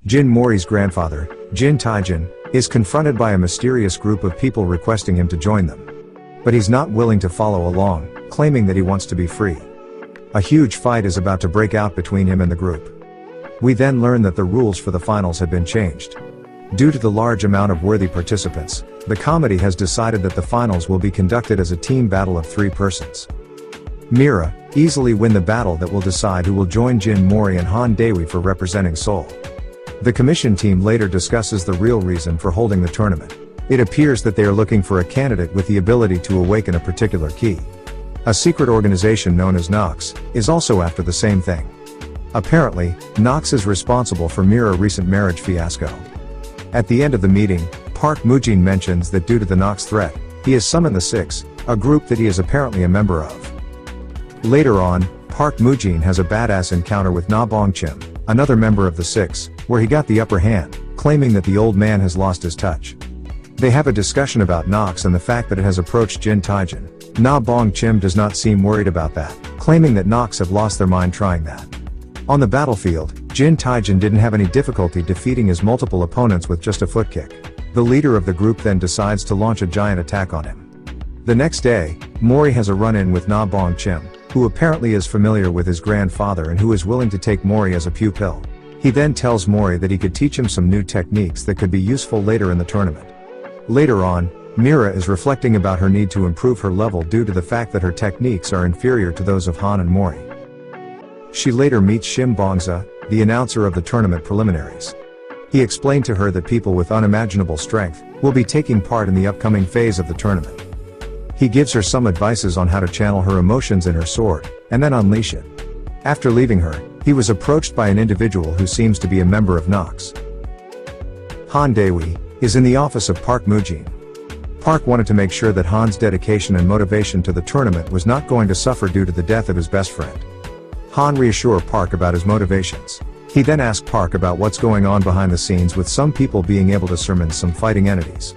Jin Mori's grandfather, Jin Taijin, is confronted by a mysterious group of people requesting him to join them. But he's not willing to follow along, claiming that he wants to be free. A huge fight is about to break out between him and the group. We then learn that the rules for the finals had been changed. Due to the large amount of worthy participants, the committee has decided that the finals will be conducted as a team battle of 3 persons. Mira easily win the battle that will decide who will join Jin Mori and Han Dewi for representing Seoul. The commission team later discusses the real reason for holding the tournament. It appears that they are looking for a candidate with the ability to awaken a particular key. A secret organization known as Nox is also after the same thing. Apparently, Nox is responsible for Mira's recent marriage fiasco. At the end of the meeting, Park Moojin mentions that due to the Nox threat, he has summoned the Six, a group that he is apparently a member of. Later on, Park Moojin has a badass encounter with Na Bongchim, another member of the Six, where he got the upper hand, claiming that the old man has lost his touch. They have a discussion about Nox and the fact that it has approached Jin Taijin. Na Bongchim does not seem worried about that, claiming that Nox have lost their mind trying that. On the battlefield, Jin Taijin didn't have any difficulty defeating his multiple opponents with just a foot kick. The leader of the group then decides to launch a giant attack on him. The next day, Mori has a run-in with Na Bongchim, who apparently is familiar with his grandfather and who is willing to take Mori as a pupil. He then tells Mori that he could teach him some new techniques that could be useful later in the tournament. Later on, Mira is reflecting about her need to improve her level due to the fact that her techniques are inferior to those of Han and Mori. She later meets Shim Bongza, the announcer of the tournament preliminaries. He explained to her that people with unimaginable strength will be taking part in the upcoming phase of the tournament. He gives her some advices on how to channel her emotions in her sword, and then unleash it. After leaving her, he was approached by an individual who seems to be a member of Nox. Han Dewi is in the office of Park Moojin. Park wanted to make sure that Han's dedication and motivation to the tournament was not going to suffer due to the death of his best friend. Han reassured Park about his motivations. He then asked Park about what's going on behind the scenes with some people being able to summon some fighting entities.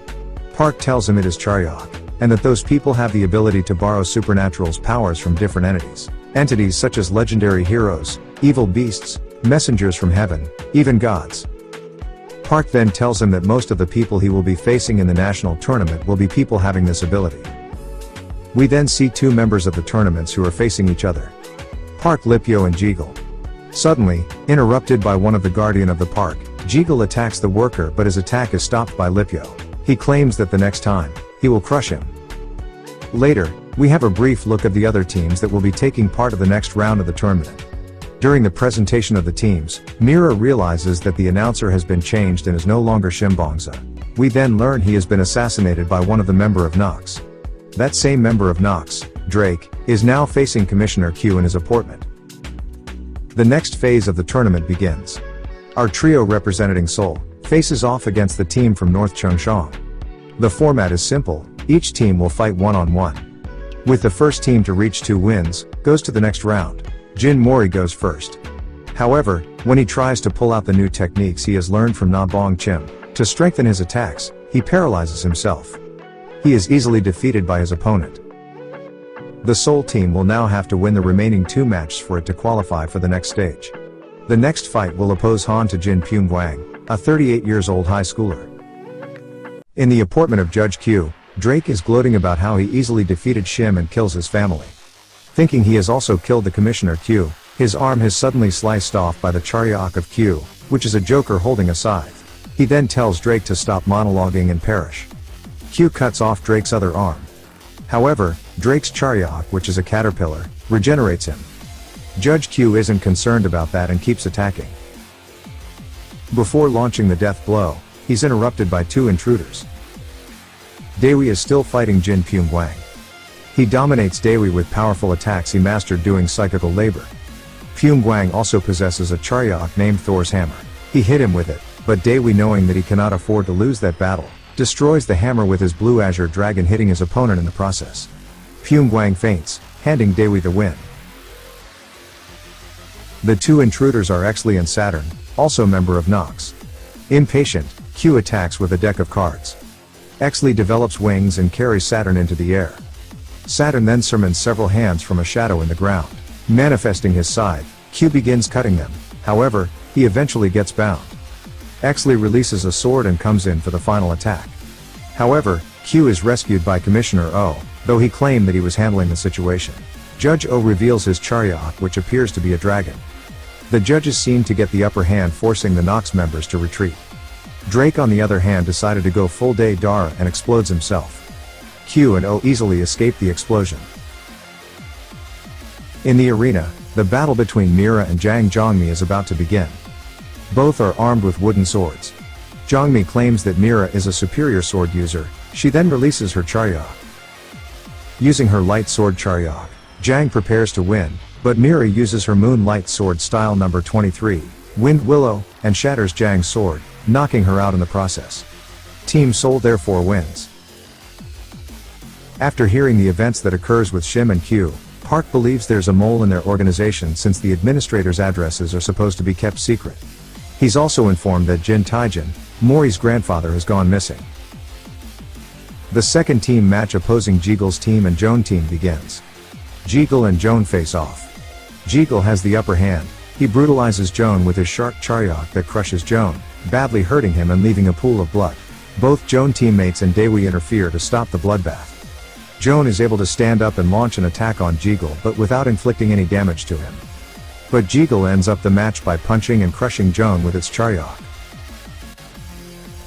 Park tells him it is Charyok, and that those people have the ability to borrow supernatural's powers from different entities. Entities such as legendary heroes, evil beasts, messengers from heaven, even gods. Park then tells him that most of the people he will be facing in the national tournament will be people having this ability. We then see 2 members of the tournaments who are facing each other. Park Lipyo and Jeagle. Suddenly, interrupted by one of the guardian of the park, Jeagle attacks the worker but his attack is stopped by Lipyo. He claims that the next time, he will crush him. Later, we have a brief look at the other teams that will be taking part of the next round of the tournament. During the presentation of the teams, Mira realizes that the announcer has been changed and is no longer Shim Bongza. We then learn he has been assassinated by one of the member of Nox. That same member of Nox, Drake, is now facing Commissioner Q in his apartment. The next phase of the tournament begins. Our trio representing Seoul faces off against the team from North Cheongshang. The format is simple, each team will fight one-on-one. With the first team to reach 2 wins, goes to the next round. Jin Mori goes first. However, when he tries to pull out the new techniques he has learned from Na Bongchim, to strengthen his attacks, he paralyzes himself. He is easily defeated by his opponent. The Seoul team will now have to win the remaining 2 matches for it to qualify for the next stage. The next fight will oppose Han to Jin Pyongyang, a 38-years-old high schooler. In the apartment of Judge Q, Drake is gloating about how he easily defeated Shim and kills his family. Thinking he has also killed the Commissioner Q, his arm has suddenly sliced off by the Charyok of Q, which is a joker holding a scythe. He then tells Drake to stop monologuing and perish. Q cuts off Drake's other arm. However, Drake's Charyok, which is a caterpillar, regenerates him. Judge Q isn't concerned about that and keeps attacking. Before launching the death blow, he's interrupted by 2 intruders. Dewi is still fighting Jin Pyongyang. He dominates Dewi with powerful attacks he mastered doing psychical labor. Pyongyang also possesses a Charyok named Thor's Hammer. He hit him with it, but Dewi, knowing that he cannot afford to lose that battle, destroys the hammer with his blue azure dragon, hitting his opponent in the process. Pyongyang faints, handing Dewi the win. The 2 intruders are Exley and Saturn, also member of Nox. Impatient, Q attacks with a deck of cards. Exley develops wings and carries Saturn into the air. Saturn then summons several hands from a shadow in the ground. Manifesting his scythe, Q begins cutting them, however, he eventually gets bound. Exley releases a sword and comes in for the final attack. However, Q is rescued by Commissioner O, though he claimed that he was handling the situation. Judge O reveals his Chariot, which appears to be a dragon. The judges seem to get the upper hand, forcing the Nox members to retreat. Drake on the other hand decided to go full day Dara and explodes himself. Q and O easily escape the explosion. In the arena, the battle between Mira and Zhang Zhongmi is about to begin. Both are armed with wooden swords. Zhongmi claims that Mira is a superior sword user. She then releases her Chariot. Using her light sword Chariot, Zhang prepares to win, but Mira uses her Moonlight Sword style number 23, Wind Willow, and shatters Zhang's sword, knocking her out in the process. Team Soul therefore wins. After hearing the events that occurs with Shim and Q, Park believes there's a mole in their organization since the administrator's addresses are supposed to be kept secret. He's also informed that Jin Taijin, Mori's grandfather, has gone missing. The second team match opposing Jeagle's team and Joan team begins. Jeagle and Joan face off. Jeagle has the upper hand. He brutalizes Joan with his sharp Chariot that crushes Joan, badly hurting him and leaving a pool of blood. Both Joan teammates and Dewi interfere to stop the bloodbath. Joan is able to stand up and launch an attack on Jeagle, but without inflicting any damage to him. But Jeagle ends up the match by punching and crushing Joan with its Chariot.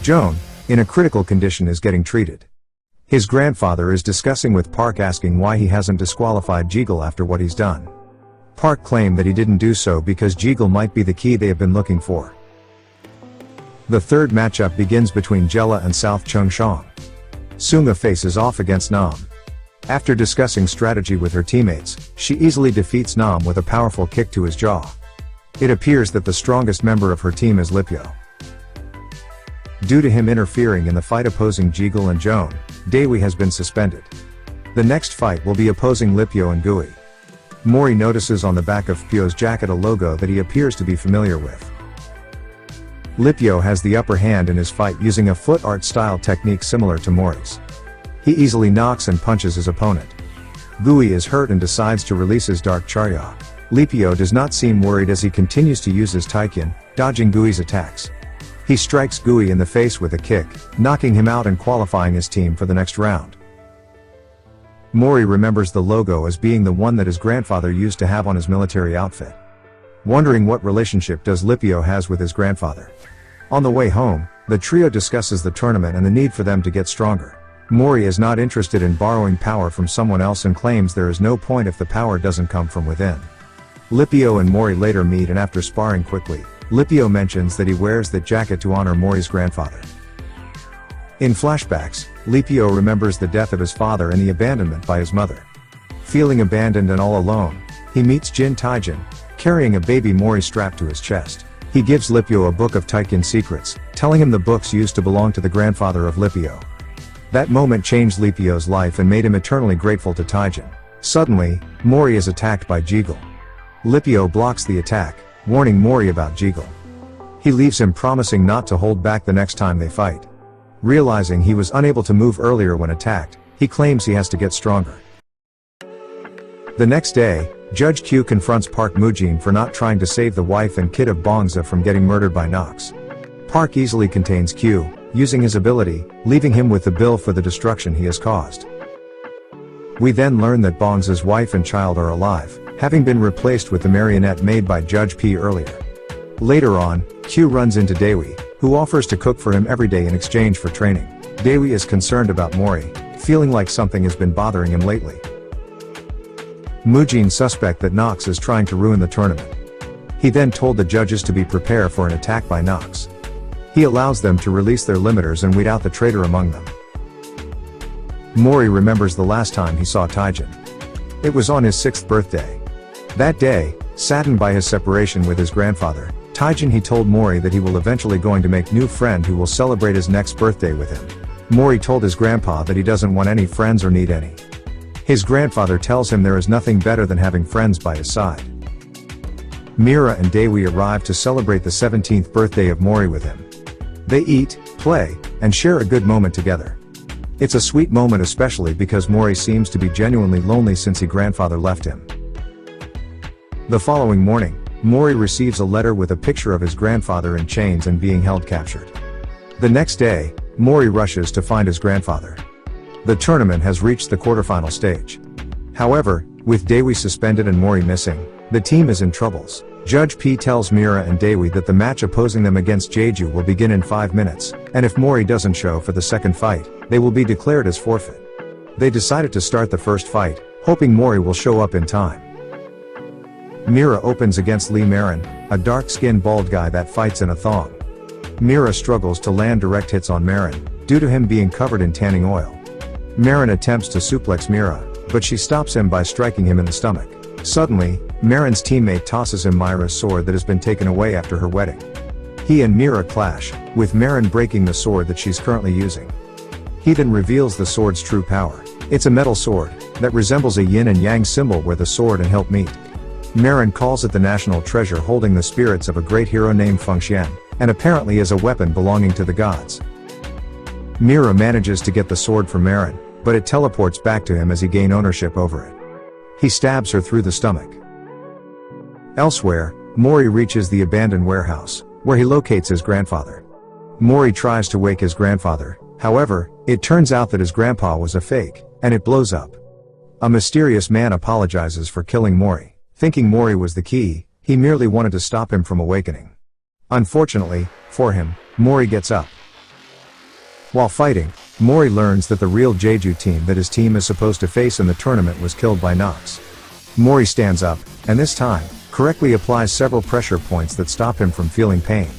Joan, in a critical condition, is getting treated. His grandfather is discussing with Park, asking why he hasn't disqualified Jeagle after what he's done. Park claimed that he didn't do so because Jeagle might be the key they have been looking for. The third matchup begins between Jella and South Chungshang. Sunga faces off against Nam. After discussing strategy with her teammates, she easily defeats Nam with a powerful kick to his jaw. It appears that the strongest member of her team is Lipyo. Due to him interfering in the fight opposing Jeagle and Joan, Dewi has been suspended. The next fight will be opposing Lipyo and Gui. Mori notices on the back of Pyo's jacket a logo that he appears to be familiar with. Lipyo has the upper hand in his fight using a foot art style technique similar to Mori's. He easily knocks and punches his opponent. Gui is hurt and decides to release his dark Chariot. Lipyo does not seem worried as he continues to use his Taiken, dodging Gui's attacks. He strikes Gui in the face with a kick, knocking him out and qualifying his team for the next round. Mori remembers the logo as being the one that his grandfather used to have on his military outfit. Wondering what relationship does Lipyo has with his grandfather. On the way home, the trio discusses the tournament and the need for them to get stronger. Mori is not interested in borrowing power from someone else and claims there is no point if the power doesn't come from within. Lipyo and Mori later meet, and after sparring quickly, Lipyo mentions that he wears that jacket to honor Mori's grandfather. In flashbacks, Lipyo remembers the death of his father and the abandonment by his mother. Feeling abandoned and all alone, he meets Jin Taijin, carrying a baby Mori strapped to his chest. He gives Lipyo a book of Taiken secrets, telling him the books used to belong to the grandfather of Lipyo. That moment changed Lipyo's life and made him eternally grateful to Taijin. Suddenly, Mori is attacked by Jeagle. Lipyo blocks the attack, warning Mori about Jeagle. He leaves him, promising not to hold back the next time they fight. Realizing he was unable to move earlier when attacked, he claims he has to get stronger. The next day, Judge Q confronts Park Mujin for not trying to save the wife and kid of Bongza from getting murdered by Nox. Park easily contains Q, using his ability, leaving him with the bill for the destruction he has caused. We then learn that Bongza's wife and child are alive, having been replaced with the marionette made by Judge P earlier. Later on, Q runs into Dewi, who offers to cook for him every day in exchange for training. Dewi is concerned about Mori, feeling like something has been bothering him lately. Mujin suspects that Nox is trying to ruin the tournament. He then told the judges to be prepared for an attack by Nox. He allows them to release their limiters and weed out the traitor among them. Mori remembers the last time he saw Taijin. It was on his 6th birthday. That day, saddened by his separation with his grandfather, Taijin, he told Mori that he will eventually going to make new friend who will celebrate his next birthday with him. Mori told his grandpa that he doesn't want any friends or need any. His grandfather tells him there is nothing better than having friends by his side. Mira and Dewi arrive to celebrate the 17th birthday of Mori with him. They eat, play, and share a good moment together. It's a sweet moment, especially because Mori seems to be genuinely lonely since his grandfather left him. The following morning, Mori receives a letter with a picture of his grandfather in chains and being held captured. The next day, Mori rushes to find his grandfather. The tournament has reached the quarterfinal stage. However, with Dewi suspended and Mori missing, the team is in troubles. Judge P tells Mira and Dewi that the match opposing them against Jeju will begin in 5 minutes, and if Mori doesn't show for the second fight, they will be declared as forfeit. They decided to start the first fight, hoping Mori will show up in time. Mira opens against Lee Marin, a dark-skinned bald guy that fights in a thong. Mira struggles to land direct hits on Marin, due to him being covered in tanning oil. Marin attempts to suplex Mira, but she stops him by striking him in the stomach. Suddenly, Marin's teammate tosses him Myra's sword that has been taken away after her wedding. He and Mira clash, with Marin breaking the sword that she's currently using. He then reveals the sword's true power. It's a metal sword, that resembles a yin and yang symbol where the sword and hilt meet. Marin calls it the national treasure holding the spirits of a great hero named Feng Xian, and apparently is a weapon belonging to the gods. Mira manages to get the sword from Marin, but it teleports back to him as he gains ownership over it. He stabs her through the stomach. Elsewhere, Mori reaches the abandoned warehouse, where he locates his grandfather. Mori tries to wake his grandfather, however, it turns out that his grandpa was a fake, and it blows up. A mysterious man apologizes for killing Mori. Thinking Mori was the key, he merely wanted to stop him from awakening. Unfortunately, for him, Mori gets up. While fighting, Mori learns that the real Jeju team that his team is supposed to face in the tournament was killed by Nox. Mori stands up, and this time, correctly applies several pressure points that stop him from feeling pain.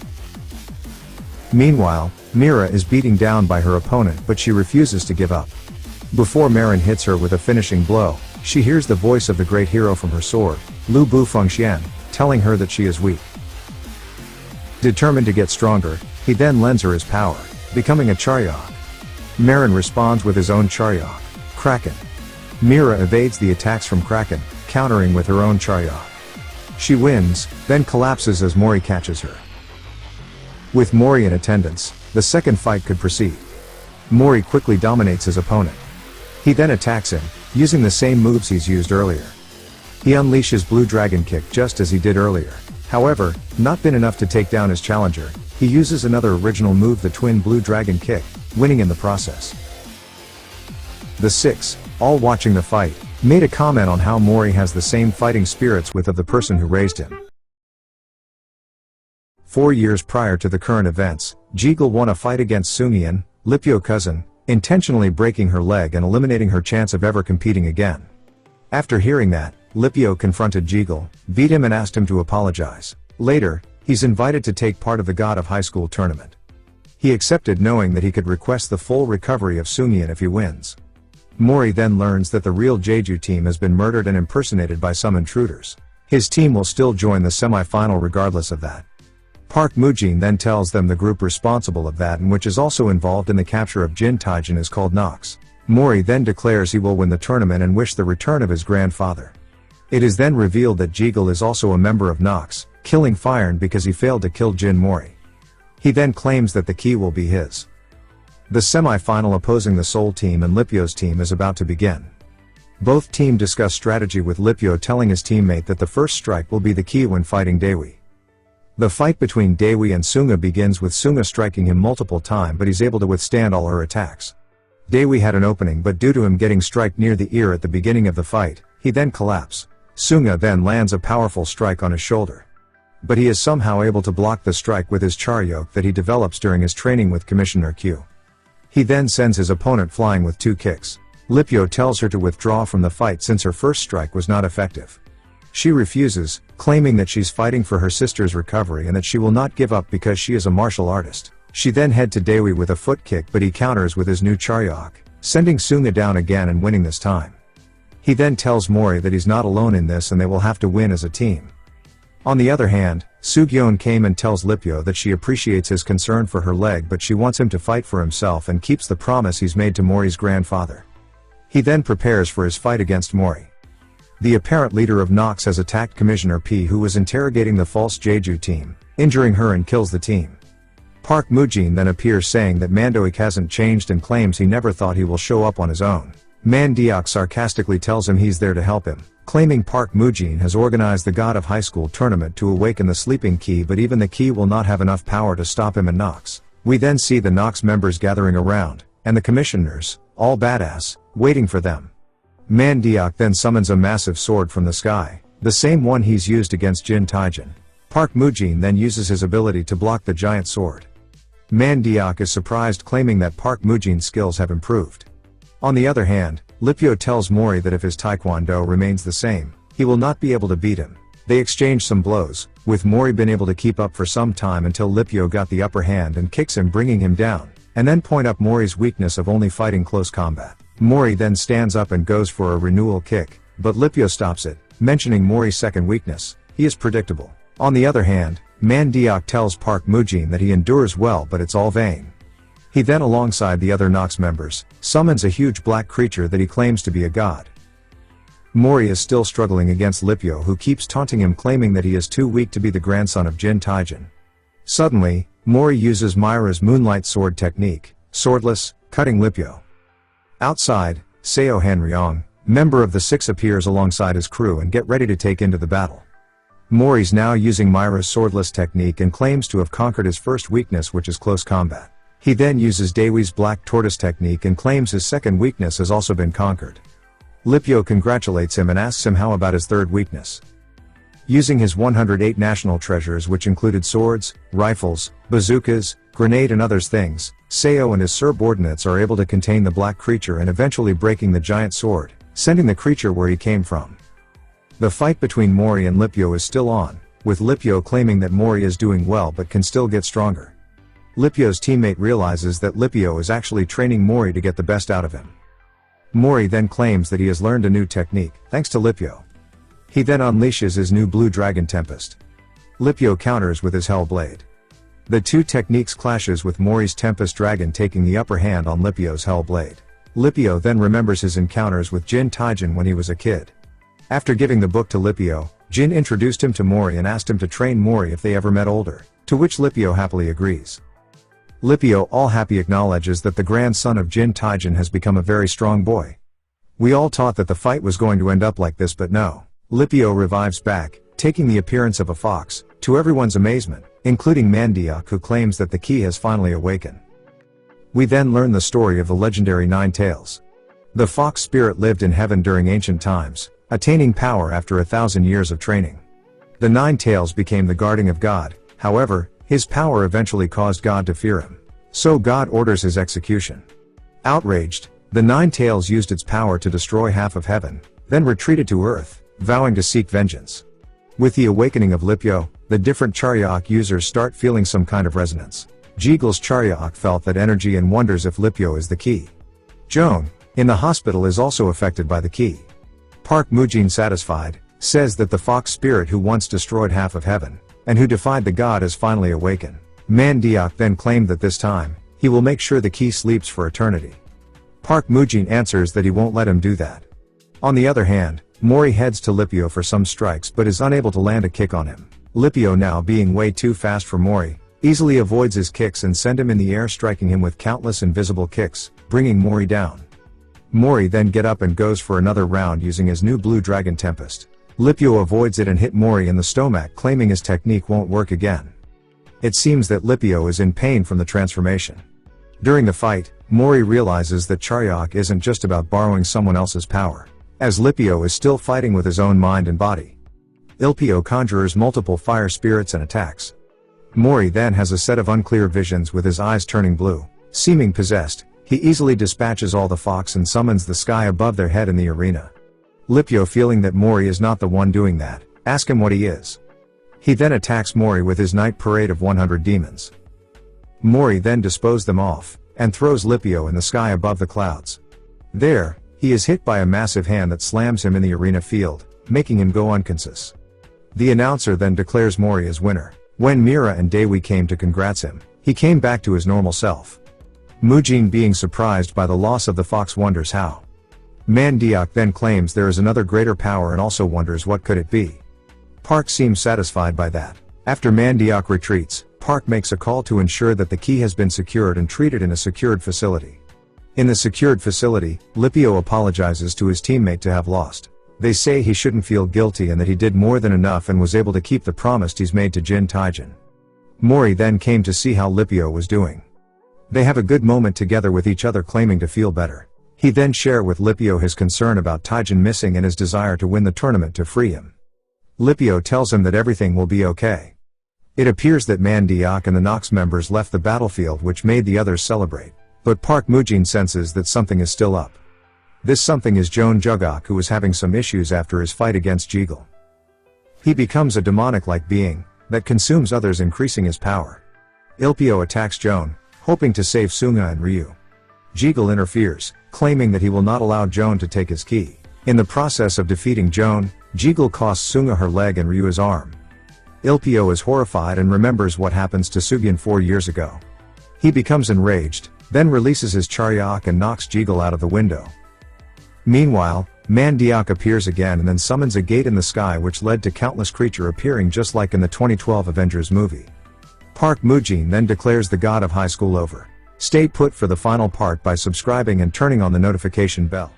Meanwhile, Mira is beaten down by her opponent but she refuses to give up. Before Marin hits her with a finishing blow, she hears the voice of the great hero from her sword, Lu Bu Fengxian, telling her that she is weak. Determined to get stronger, he then lends her his power, becoming a Charyok. Marin responds with his own Charyok, Kraken. Mira evades the attacks from Kraken, countering with her own Charyok. She wins, then collapses as Mori catches her. With Mori in attendance, the second fight could proceed. Mori quickly dominates his opponent. He then attacks him, using the same moves he's used earlier. He unleashes Blue Dragon Kick just as he did earlier. However, not been enough to take down his challenger, he uses another original move, the Twin Blue Dragon Kick, winning in the process. The six, all watching the fight, made a comment on how Mori has the same fighting spirits with of the person who raised him. 4 years prior to the current events, Jegal won a fight against Sungian, Lipyo cousin, intentionally breaking her leg and eliminating her chance of ever competing again. After hearing that, Lipyo confronted Jegal, beat him and asked him to apologize. Later, he's invited to take part of the God of Highschool tournament. He accepted knowing that he could request the full recovery of Sungian if he wins. Mori then learns that the real Jeju team has been murdered and impersonated by some intruders. His team will still join the semi-final regardless of that. Park Mujin then tells them the group responsible of that and which is also involved in the capture of Jin Taijin is called Nox. Mori then declares he will win the tournament and wish the return of his grandfather. It is then revealed that Jegal is also a member of Nox, killing Firn because he failed to kill Jin Mori. He then claims that the key will be his. The semi-final opposing the Seoul team and Lipyo's team is about to begin. Both teams discuss strategy with Lipyo telling his teammate that the first strike will be the key when fighting Dewi. The fight between Dewi and Sunga begins with Sunga striking him multiple times but he's able to withstand all her attacks. Dewi had an opening but due to him getting strike near the ear at the beginning of the fight, he then collapsed. Sunga then lands a powerful strike on his shoulder. But he is somehow able to block the strike with his Charyok that he develops during his training with Commissioner Q. He then sends his opponent flying with 2 kicks. Lipyo tells her to withdraw from the fight since her first strike was not effective. She refuses, claiming that she's fighting for her sister's recovery and that she will not give up because she is a martial artist. She then head to Dewi with a foot kick but he counters with his new Charyok, sending Sunga down again and winning this time. He then tells Mori that he's not alone in this and they will have to win as a team. On the other hand, Sugyeon came and tells Lipyo that she appreciates his concern for her leg but she wants him to fight for himself and keeps the promise he's made to Mori's grandfather. He then prepares for his fight against Mori. The apparent leader of Nox has attacked Commissioner P who was interrogating the false Jeju team, injuring her and kills the team. Park Mujin then appears saying that Mandoik hasn't changed and claims he never thought he will show up on his own. Mandiok sarcastically tells him he's there to help him, claiming Park Moojin has organized the God of Highschool tournament to awaken the sleeping Key, but even the Key will not have enough power to stop him and Nox. We then see the Nox members gathering around, and the commissioners, all badass, waiting for them. Mandiok then summons a massive sword from the sky, the same one he's used against Jin Taijin. Park Moojin then uses his ability to block the giant sword. Mandiok is surprised, claiming that Park Moojin's skills have improved. On the other hand, Lipyo tells Mori that if his taekwondo remains the same, he will not be able to beat him. They exchange some blows, with Mori been able to keep up for some time until Lipyo got the upper hand and kicks him, bringing him down, and then point up Mori's weakness of only fighting close combat. Mori then stands up and goes for a renewal kick, but Lipyo stops it, mentioning Mori's second weakness: he is predictable. On the other hand, Mandiok tells Park Moojin that he endures well, but it's all vain. He then, alongside the other Nox members, summons a huge black creature that he claims to be a god. Mori is still struggling against Lipyo, who keeps taunting him, claiming that he is too weak to be the grandson of Jin Taijin. Suddenly, Mori uses Myra's moonlight sword technique, swordless, cutting Lipyo. Outside, Seo Hanryong, member of the Six, appears alongside his crew and get ready to take into the battle. Mori's now using Myra's swordless technique and claims to have conquered his first weakness, which is close combat. He then uses Daewi's black tortoise technique and claims his second weakness has also been conquered. Lipyo congratulates him and asks him how about his third weakness. Using his 108 national treasures, which included swords, rifles, bazookas, grenade and others things, Seo and his subordinates are able to contain the black creature and eventually breaking the giant sword, sending the creature where he came from. The fight between Mori and Lipyo is still on, with Lipyo claiming that Mori is doing well but can still get stronger. Lipyo's teammate realizes that Lipyo is actually training Mori to get the best out of him. Mori then claims that he has learned a new technique, thanks to Lipyo. He then unleashes his new blue dragon Tempest. Lipyo counters with his Hell Blade. The two techniques clashes, with Mori's Tempest Dragon taking the upper hand on Lipyo's Hell Blade. Lipyo then remembers his encounters with Jin Taijin when he was a kid. After giving the book to Lipyo, Jin introduced him to Mori and asked him to train Mori if they ever met older, to which Lipyo happily agrees. Lipyo, all happy, acknowledges that the grandson of Jin Taijin has become a very strong boy. We all thought that the fight was going to end up like this, but no. Lipyo revives back, taking the appearance of a fox, to everyone's amazement, including Mandiok, who claims that the Key has finally awakened. We then learn the story of the legendary Nine Tails. The fox spirit lived in heaven during ancient times, attaining power after 1,000 years of training. The Nine Tails became the guardian of God. However, his power eventually caused God to fear him. So God orders his execution. Outraged, the Nine Tails used its power to destroy half of heaven, then retreated to earth, vowing to seek vengeance. With the awakening of Lipyo, the different Charyeok users start feeling some kind of resonance. Jeagle's Charyeok felt that energy and wonders if Lipyo is the Key. Joan, in the hospital, is also affected by the Key. Park Moojin, satisfied, says that the fox spirit who once destroyed half of heaven, and who defied the god, has finally awakened. Mandiok then claimed that this time, he will make sure the Key sleeps for eternity. Park Moojin answers that he won't let him do that. On the other hand, Mori heads to Lipyo for some strikes but is unable to land a kick on him. Lipyo, now being way too fast for Mori, easily avoids his kicks and send him in the air, striking him with countless invisible kicks, bringing Mori down. Mori then get up and goes for another round using his new blue dragon Tempest. Lipyo avoids it and hit Mori in the stomach, claiming his technique won't work again. It seems that Lipyo is in pain from the transformation. During the fight, Mori realizes that Charyeok isn't just about borrowing someone else's power, as Lipyo is still fighting with his own mind and body. Lipyo conjures multiple fire spirits and attacks. Mori then has a set of unclear visions with his eyes turning blue. Seeming possessed, he easily dispatches all the fox and summons the sky above their head in the arena. Lipyo, feeling that Mori is not the one doing that, asks him what he is. He then attacks Mori with his night parade of 100 demons. Mori then disposes them off, and throws Lipyo in the sky above the clouds. There, he is hit by a massive hand that slams him in the arena field, making him go unconscious. The announcer then declares Mori as winner. When Mira and Daewi came to congrats him, he came back to his normal self. Moojin, being surprised by the loss of the fox, wonders how. Mandiok then claims there is another greater power and also wonders what could it be. Park seems satisfied by that. After Mandiok retreats, Park makes a call to ensure that the Key has been secured and treated in a secured facility. In the secured facility, Lipyo apologizes to his teammate to have lost. They say he shouldn't feel guilty and that he did more than enough and was able to keep the promise he's made to Jin Taijin. Mori then came to see how Lipio was doing. They have a good moment together with each other, claiming to feel better. He then shares with Lipio his concern about Taijin missing and his desire to win the tournament to free him. Lipio tells him that everything will be okay. It appears that Mandiak and the Nox members left the battlefield, which made the others celebrate. But Park Mujin senses that something is still up. This something is Joan Jugok, who is having some issues after his fight against Jeagle. He becomes a demonic-like being that consumes others, increasing his power. Ilpio attacks Joan, hoping to save Sunga and Ryu. Jeagle interferes, claiming that he will not allow Joan to take his ki. In the process of defeating Joan, Jeagle costs Sunga her leg and Ryu his arm. Ilpio is horrified and remembers what happens to Sugyan 4 years ago. He becomes enraged, then releases his Charyak and knocks Jeagle out of the window. Meanwhile, Mandiak appears again and then summons a gate in the sky, which led to countless creatures appearing just like in the 2012 Avengers movie. Park Mujin then declares the god of Highschool over. Stay put for the final part by subscribing and turning on the notification bell.